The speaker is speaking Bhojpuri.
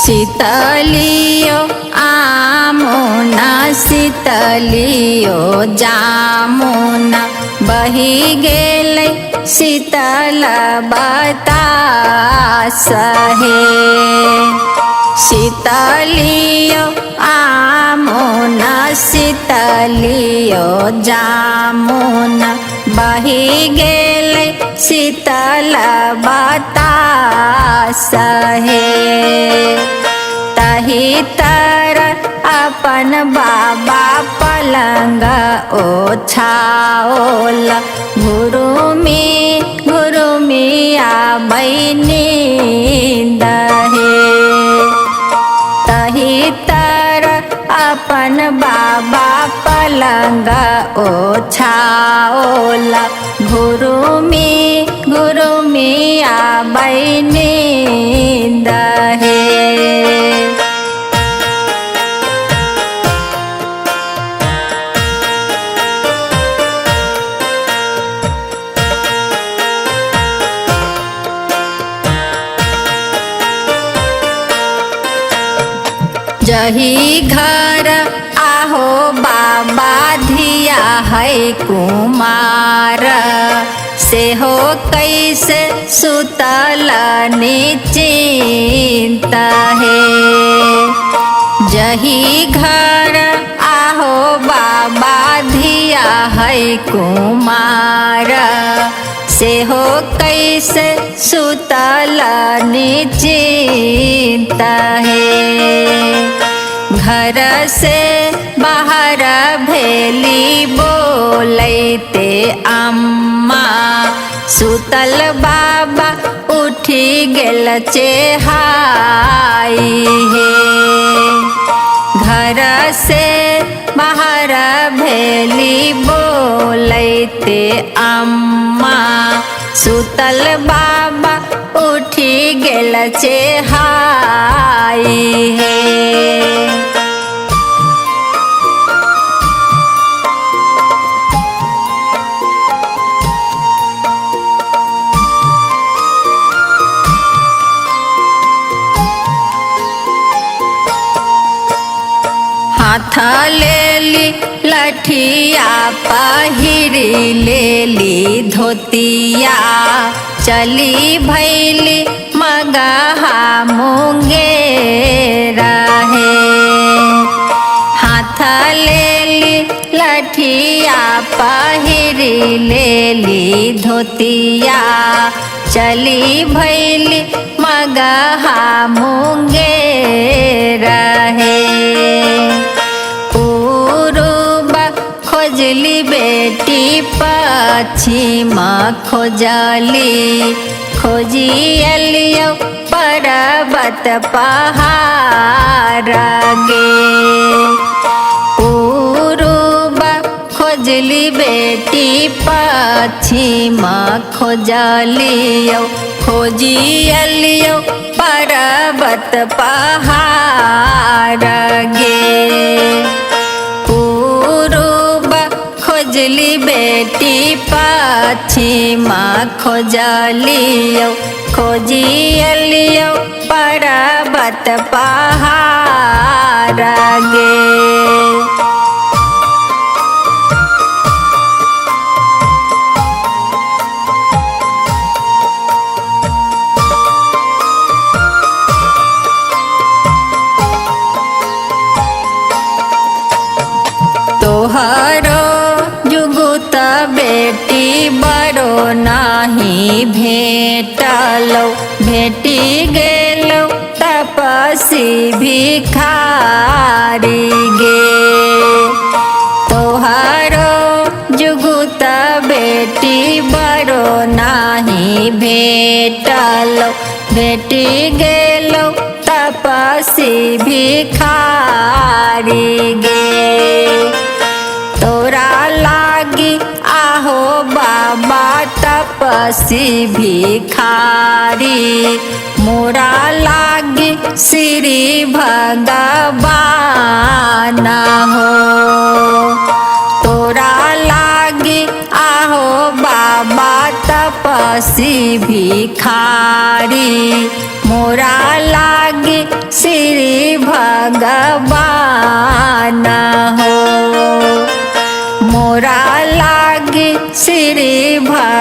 शीतलियो आमुना शीतलियो जामुना बही गेलै शीतल बतास हे। शीतलियो आमुना शीतलियो जामुना बही गेलै शीतल बतास हे। तही तरह अपन बाबा पलंग ओछाओल घुरुमी आबै नींद हे। तही तरह अपन बाबा पलंग ओछाओल घुरुमी आबै नींद हे। जही घर आहो बाबा धिया है कुमार से हो कैसे सुतल निश्चिंत है। जही घर आहो बाबा धिया है कुमार से हो कैसे सुतल निश्चिंत है। घर से बाहर भेली बोलैते अम्मा सुतल बाबा उठी गेल चेहाई हे। घर से बाहर भेली बोलैते अम्मा सुतल बाबा उठी गेल चेहाई हे। हाथ लेली लठिया पहिरी लेली धोतिया चली भैली मगहा मुंगेर हे। हाथ लेली लठिया पहिरी लेली धोतिया चली भैली मगहा मुंगेर हे। खोजली बेटी पश्चिम खोजली खोजी अलियो पर्वत पहाड़ गे। पूर्व खोजली बेटी पश्चिम खोजलियो खोजी अलियो पर्वत पहाड़ गे। खोजली बेटी पश्चिम खोजलियो खोजी अलियो पर्वत पहाड़ गे। तोहरो जुगुत बेटी बड़ो नाही भेटलो भेटी गेलो तपसी भिखारी गे। तोहरो जुगुत बेटी बड़ो नाही भेटलो भेटी गेलो तपसी भिखारी गे। तोरा लागी आहो बाबा तपसी भिखारी मोरा लागी श्री भगवान हो। तोरा लागी आहो बाबा तपसी भिखारी मोरा लागे श्री भगवान हो, मोरा लागे श्री भगवान।